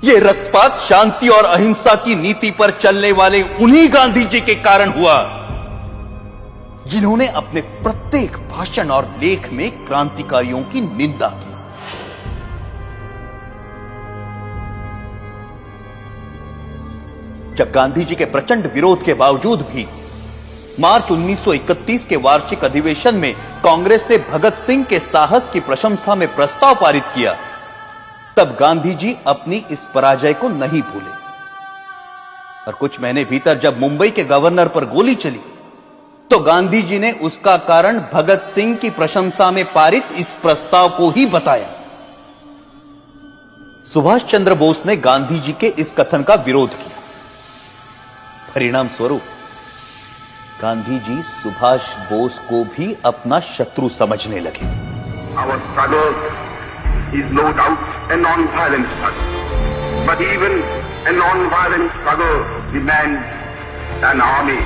ये रक्तपात शांति और अहिंसा की नीति पर चलने वाले उन्हीं गांधी जी के कारण हुआ जिन्होंने अपने प्रत्येक भाषण और लेख में क्रांतिकारियों की निंदा की। जब गांधी जी के प्रचंड विरोध के बावजूद भी मार्च 1931 के वार्षिक अधिवेशन में कांग्रेस ने भगत सिंह के साहस की प्रशंसा में प्रस्ताव पारित किया, तब गांधी जी अपनी इस पराजय को नहीं भूले और कुछ महीने भीतर जब मुंबई के गवर्नर पर गोली चली तो गांधी जी ने उसका कारण भगत सिंह की प्रशंसा में पारित इस प्रस्ताव को ही बताया। सुभाष चंद्र बोस ने गांधी जी के इस कथन का विरोध किया। परिणाम स्वरूप गांधी जी सुभाष बोस को भी अपना शत्रु समझने लगे। Our struggle is no doubt a non-violent struggle, but even a non-violent struggle demands an army,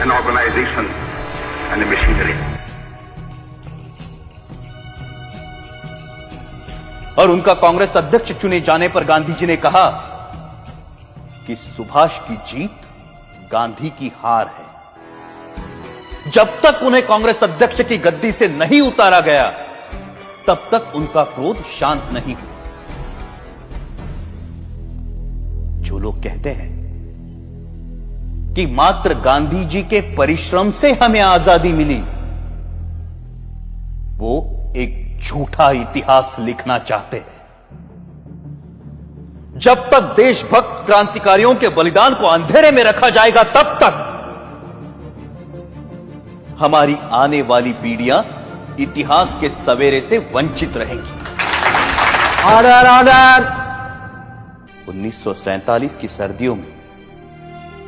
an organization, and a machinery. और उनका कांग्रेस अध्यक्ष चुने जाने पर गांधी जी ने कहा कि सुभाष की जीत गांधी की हार है। जब तक उन्हें कांग्रेस अध्यक्ष की गद्दी से नहीं उतारा गया तब तक उनका क्रोध शांत नहीं हुआ। जो लोग कहते हैं कि मात्र गांधी जी के परिश्रम से हमें आजादी मिली, वो एक झूठा इतिहास लिखना चाहते हैं। जब तक देशभक्त क्रांतिकारियों के बलिदान को अंधेरे में रखा जाएगा तब तक हमारी आने वाली पीढ़ियां इतिहास के सवेरे से वंचित रहेंगी। Order order. 1947 की सर्दियों में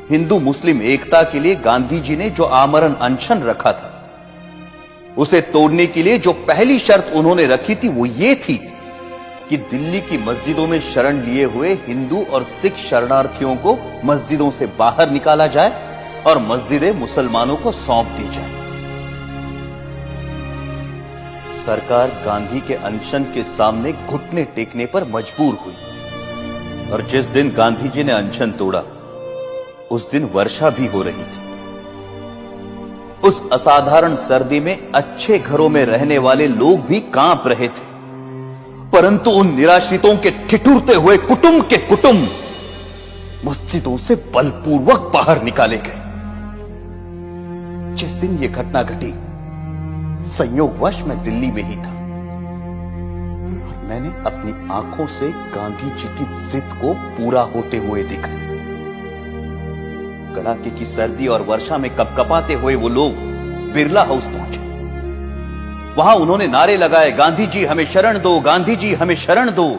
हिंदू मुस्लिम एकता के लिए गांधी जी ने जो आमरण अनशन रखा था, उसे तोड़ने के लिए जो पहली शर्त उन्होंने रखी थी वो ये थी कि दिल्ली की मस्जिदों में शरण लिए हुए हिंदू और सिख शरणार्थियों को मस्जिदों से बाहर निकाला जाए और मस्जिदें मुसलमानों को सौंप दी जाए। सरकार गांधी के अनशन के सामने घुटने टेकने पर मजबूर हुई और जिस दिन गांधी जी ने अनशन तोड़ा उस दिन वर्षा भी हो रही थी। उस असाधारण सर्दी में अच्छे घरों में रहने वाले लोग भी कांप रहे थे, परंतु उन निराश्रितों के ठिठुरते हुए कुटुंब के कुटुंब मस्जिदों से बलपूर्वक बाहर निकाले गए। जिस दिन यह घटना घटी संयोगवश मैं दिल्ली में ही था और मैंने अपनी आंखों से गांधी जी की जिद को पूरा होते हुए देखा। कड़ाके की सर्दी और वर्षा में कपकपाते हुए वो लोग बिरला हाउस पहुंचे। वहां उन्होंने नारे लगाए, गांधी जी हमें शरण दो, गांधी जी हमें शरण दो।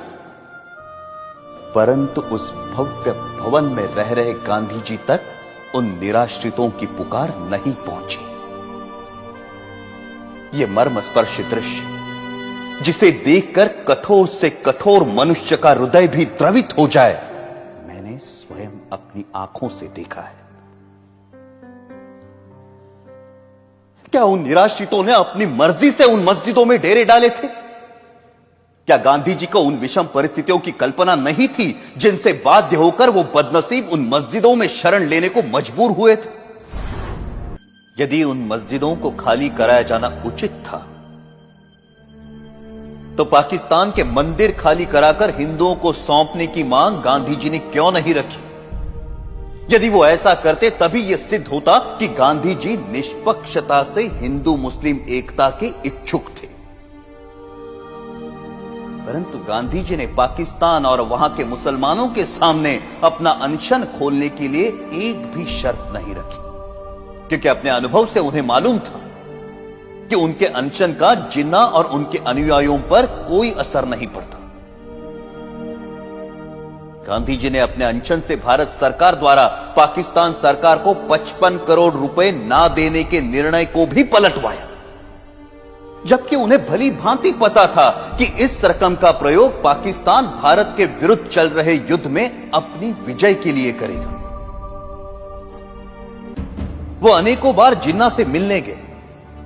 परंतु उस भव्य भवन में रह रहे गांधी जी तक उन निराश्रितों की पुकार नहीं पहुंची। ये मर्मस्पर्शी दृश्य जिसे देखकर कठोर से कठोर मनुष्य का हृदय भी द्रवित हो जाए, मैंने स्वयं अपनी आंखों से देखा है। क्या उन निराश्रितों ने अपनी मर्जी से उन मस्जिदों में डेरे डाले थे? क्या गांधी जी को उन विषम परिस्थितियों की कल्पना नहीं थी जिनसे बाध्य होकर वो बदनसीब उन मस्जिदों में शरण लेने को मजबूर हुए थे? यदि उन मस्जिदों को खाली कराया जाना उचित था तो पाकिस्तान के मंदिर खाली कराकर हिंदुओं को सौंपने की मांग गांधी जी ने क्यों नहीं रखी? यदि वो ऐसा करते तभी यह सिद्ध होता कि गांधी जी निष्पक्षता से हिंदू मुस्लिम एकता के इच्छुक थे। परंतु गांधी जी ने पाकिस्तान और वहां के मुसलमानों के सामने अपना अनशन खोलने के लिए एक भी शर्त नहीं रखी, क्योंकि अपने अनुभव से उन्हें मालूम था कि उनके अनशन का जिन्ना और उनके अनुयायियों पर कोई असर नहीं पड़ता। गांधी जी ने अपने अनशन से भारत सरकार द्वारा पाकिस्तान सरकार को 55 करोड़ रुपए ना देने के निर्णय को भी पलटवाया, जबकि उन्हें भली भांति पता था कि इस रकम का प्रयोग पाकिस्तान भारत के विरुद्ध चल रहे युद्ध में अपनी विजय के लिए करेगा। वो अनेकों बार जिन्ना से मिलने गए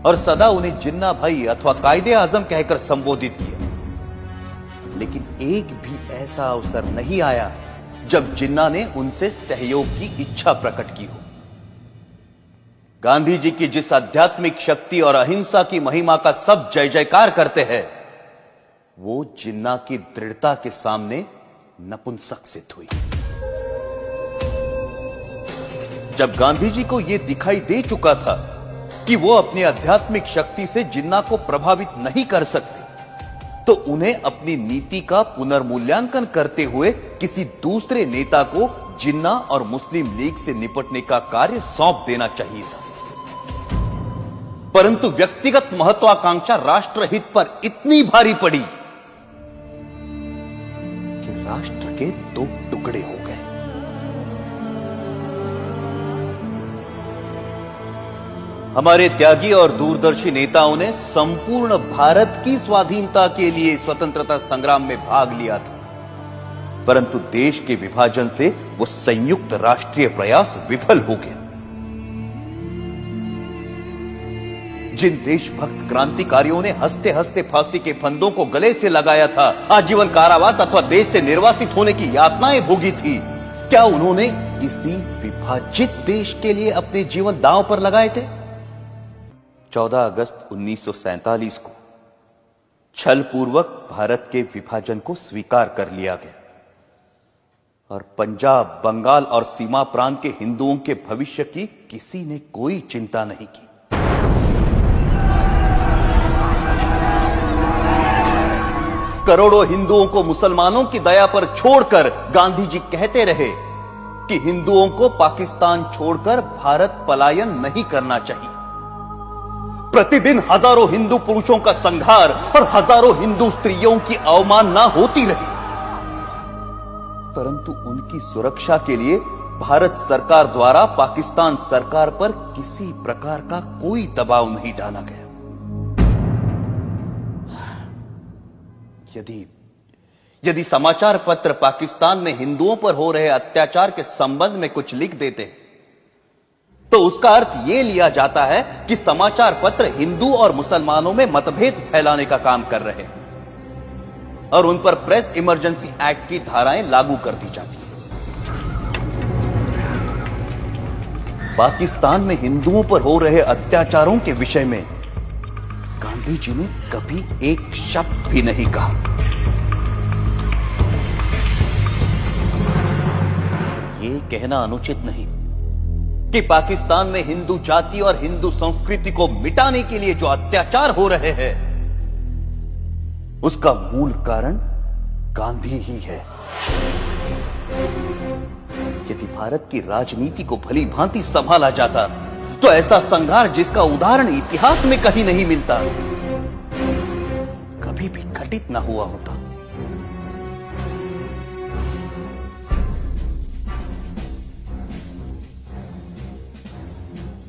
और सदा उन्हें जिन्ना भाई अथवा कायदे आजम कहकर संबोधित किया, लेकिन एक भी ऐसा अवसर नहीं आया जब जिन्ना ने उनसे सहयोग की इच्छा प्रकट की हो। गांधी जी की जिस आध्यात्मिक शक्ति और अहिंसा की महिमा का सब जय जयकार करते हैं, वो जिन्ना की दृढ़ता के सामने नपुंसक सिद्ध हुई। जब गांधी जी को यह दिखाई दे चुका था कि वो अपनी आध्यात्मिक शक्ति से जिन्ना को प्रभावित नहीं कर सकते, तो उन्हें अपनी नीति का पुनर्मूल्यांकन करते हुए किसी दूसरे नेता को जिन्ना और मुस्लिम लीग से निपटने का कार्य सौंप देना चाहिए था। परंतु व्यक्तिगत महत्वाकांक्षा राष्ट्रहित पर इतनी भारी पड़ी कि राष्ट्र के दो टुकड़े हो गए। हमारे त्यागी और दूरदर्शी नेताओं ने संपूर्ण भारत की स्वाधीनता के लिए स्वतंत्रता संग्राम में भाग लिया था, परंतु देश के विभाजन से वो संयुक्त राष्ट्रीय प्रयास विफल हो गया। जिन देशभक्त क्रांतिकारियों ने हंसते हंसते फांसी के फंदों को गले से लगाया था, आजीवन कारावास अथवा देश से निर्वासित होने की यातनाएं भोगी थी, क्या उन्होंने इसी विभाजित देश के लिए अपने जीवन दांव पर लगाए थे? 14 अगस्त 1947 को छलपूर्वक भारत के विभाजन को स्वीकार कर लिया गया और पंजाब, बंगाल और सीमा प्रांत के हिंदुओं के भविष्य की किसी ने कोई चिंता नहीं की। करोड़ों हिंदुओं को मुसलमानों की दया पर छोड़कर गांधी जी कहते रहे कि हिंदुओं को पाकिस्तान छोड़कर भारत पलायन नहीं करना चाहिए। प्रतिदिन हजारों हिंदू पुरुषों का संहार और हजारों हिंदू स्त्रियों की अवमानना होती रही, परंतु उनकी सुरक्षा के लिए भारत सरकार द्वारा पाकिस्तान सरकार पर किसी प्रकार का कोई दबाव नहीं डाला गया। यदि समाचार पत्र पाकिस्तान में हिंदुओं पर हो रहे अत्याचार के संबंध में कुछ लिख देते हैं, तो उसका अर्थ यह लिया जाता है कि समाचार पत्र हिंदू और मुसलमानों में मतभेद फैलाने का काम कर रहे हैं और उन पर प्रेस इमरजेंसी एक्ट की धाराएं लागू कर दी जाती हैं। पाकिस्तान में हिंदुओं पर हो रहे अत्याचारों के विषय में गांधी जी ने कभी एक शब्द भी नहीं कहा। यह कहना अनुचित नहीं कि पाकिस्तान में हिंदू जाति और हिंदू संस्कृति को मिटाने के लिए जो अत्याचार हो रहे हैं, उसका मूल कारण गांधी ही है। यदि भारत की राजनीति को भली भांति संभाला जाता, तो ऐसा संघार जिसका उदाहरण इतिहास में कहीं नहीं मिलता, कभी भी घटित ना हुआ होता।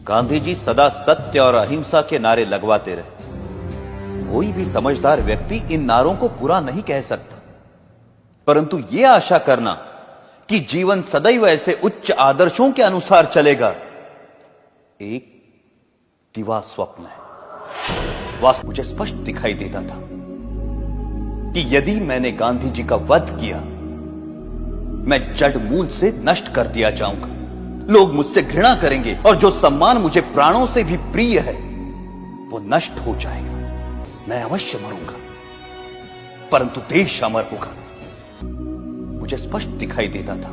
गांधी जी सदा सत्य और अहिंसा के नारे लगवाते रहे। कोई भी समझदार व्यक्ति इन नारों को बुरा नहीं कह सकता, परंतु यह आशा करना कि जीवन सदैव ऐसे उच्च आदर्शों के अनुसार चलेगा, एक दिवा स्वप्न है। वास्तव मुझे स्पष्ट दिखाई देता था कि यदि मैंने गांधी जी का वध किया, मैं जड़ मूल से नष्ट कर दिया जाऊंगा। लोग मुझसे घृणा करेंगे और जो सम्मान मुझे प्राणों से भी प्रिय है, वो नष्ट हो जाएगा। मैं अवश्य मरूंगा, परंतु देश अमर होगा। मुझे स्पष्ट दिखाई देता था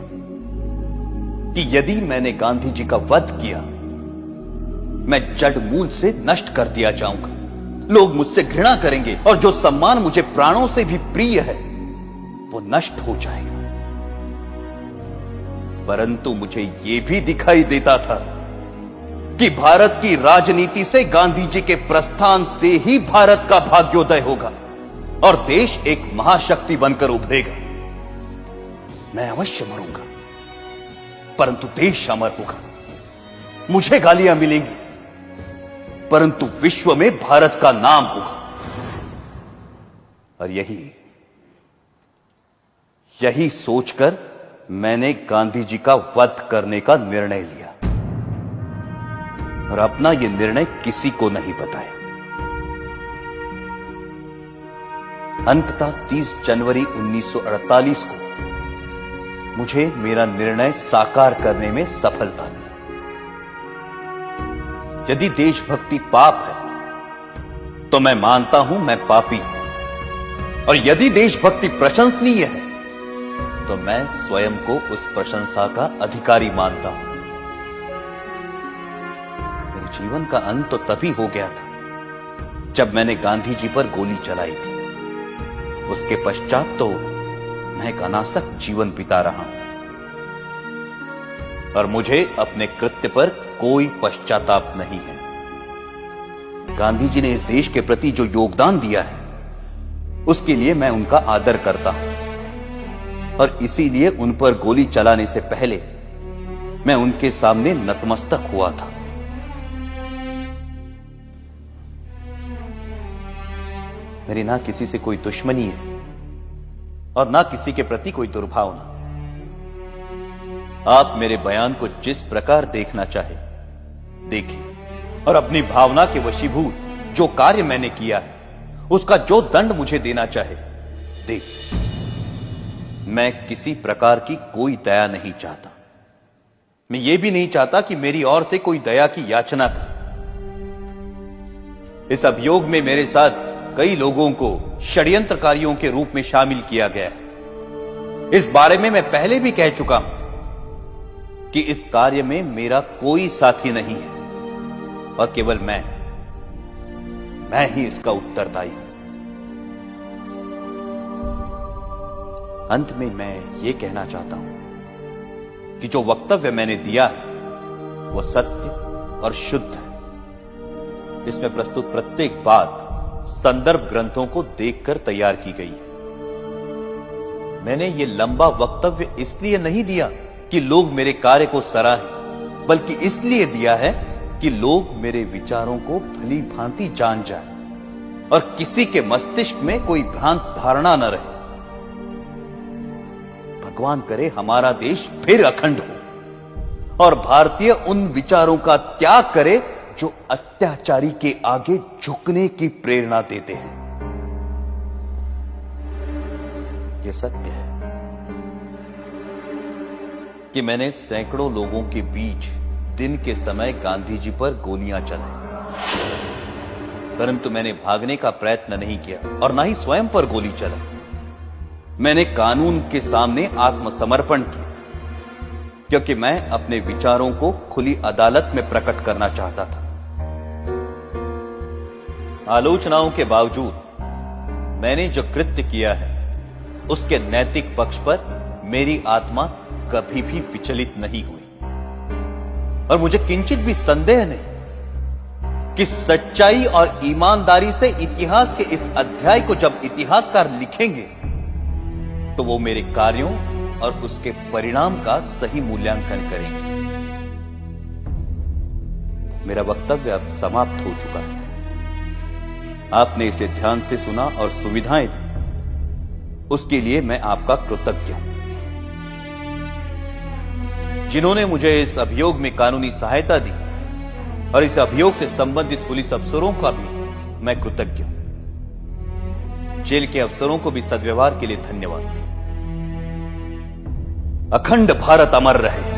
कि यदि मैंने गांधी जी का वध किया, मैं जड़ मूल से नष्ट कर दिया जाऊंगा। लोग मुझसे घृणा करेंगे और जो सम्मान मुझे प्राणों से भी प्रिय है, वो नष्ट हो जाएगा। परंतु मुझे यह भी दिखाई देता था कि भारत की राजनीति से गांधी जी के प्रस्थान से ही भारत का भाग्योदय होगा और देश एक महाशक्ति बनकर उभरेगा। मैं अवश्य मरूंगा, परंतु देश अमर होगा। मुझे गालियां मिलेंगी, परंतु विश्व में भारत का नाम होगा। और यही सोचकर मैंने गांधी जी का वध करने का निर्णय लिया और अपना यह निर्णय किसी को नहीं बताया। अंततः 30 जनवरी 1948 को मुझे मेरा निर्णय साकार करने में सफलता मिली। यदि देशभक्ति पाप है तो मैं मानता हूं मैं पापी हूं, और यदि देशभक्ति प्रशंसनीय है तो मैं स्वयं को उस प्रशंसा का अधिकारी मानता हूं। मेरे जीवन का अंत तो तभी हो गया था जब मैंने गांधी जी पर गोली चलाई थी। उसके पश्चात तो मैं एक अनासक्त जीवन बिता रहा हूं और मुझे अपने कृत्य पर कोई पश्चाताप नहीं है। गांधी जी ने इस देश के प्रति जो योगदान दिया है उसके लिए मैं उनका आदर करता हूं, और इसीलिए उन पर गोली चलाने से पहले मैं उनके सामने नतमस्तक हुआ था। मेरी ना किसी से कोई दुश्मनी है और ना किसी के प्रति कोई दुर्भावना। आप मेरे बयान को जिस प्रकार देखना चाहे देखिए, और अपनी भावना के वशीभूत जो कार्य मैंने किया है उसका जो दंड मुझे देना चाहे देखिए। मैं किसी प्रकार की कोई दया नहीं चाहता। मैं ये भी नहीं चाहता कि मेरी ओर से कोई दया की याचना करे। इस अभियोग में मेरे साथ कई लोगों को षड्यंत्रकारियों के रूप में शामिल किया गया है। इस बारे में मैं पहले भी कह चुका हूं कि इस कार्य में मेरा कोई साथी नहीं है और केवल मैं ही इसका उत्तरदायी हूं। अंत में मैं ये कहना चाहता हूं कि जो वक्तव्य मैंने दिया है वो सत्य और शुद्ध है। इसमें प्रस्तुत प्रत्येक बात संदर्भ ग्रंथों को देखकर तैयार की गई है। मैंने ये लंबा वक्तव्य इसलिए नहीं दिया कि लोग मेरे कार्य को सराहें, बल्कि इसलिए दिया है कि लोग मेरे विचारों को भली भांति जान जाए और किसी के मस्तिष्क में कोई भ्रांत धारणा न रहे। भगवान करे हमारा देश फिर अखंड हो और भारतीय उन विचारों का त्याग करे जो अत्याचारी के आगे झुकने की प्रेरणा देते हैं। यह सत्य है कि मैंने सैकड़ों लोगों के बीच दिन के समय गांधी जी पर गोलियां चलाई, परंतु मैंने भागने का प्रयत्न नहीं किया और ना ही स्वयं पर गोली चलाई। मैंने कानून के सामने आत्मसमर्पण किया क्योंकि मैं अपने विचारों को खुली अदालत में प्रकट करना चाहता था। आलोचनाओं के बावजूद मैंने जो कृत्य किया है उसके नैतिक पक्ष पर मेरी आत्मा कभी भी विचलित नहीं हुई, और मुझे किंचित भी संदेह नहीं कि सच्चाई और ईमानदारी से इतिहास के इस अध्याय को जब इतिहासकार लिखेंगे तो वो मेरे कार्यों और उसके परिणाम का सही मूल्यांकन करेंगे। मेरा वक्तव्य अब समाप्त हो चुका है। आपने इसे ध्यान से सुना और सुविधाएं दी, उसके लिए मैं आपका कृतज्ञ हूं। जिन्होंने मुझे इस अभियोग में कानूनी सहायता दी और इस अभियोग से संबंधित पुलिस अफसरों का भी मैं कृतज्ञ हूं। जेल के अफसरों को भी सद्व्यवहार के लिए धन्यवाद। अखंड भारत अमर रहे।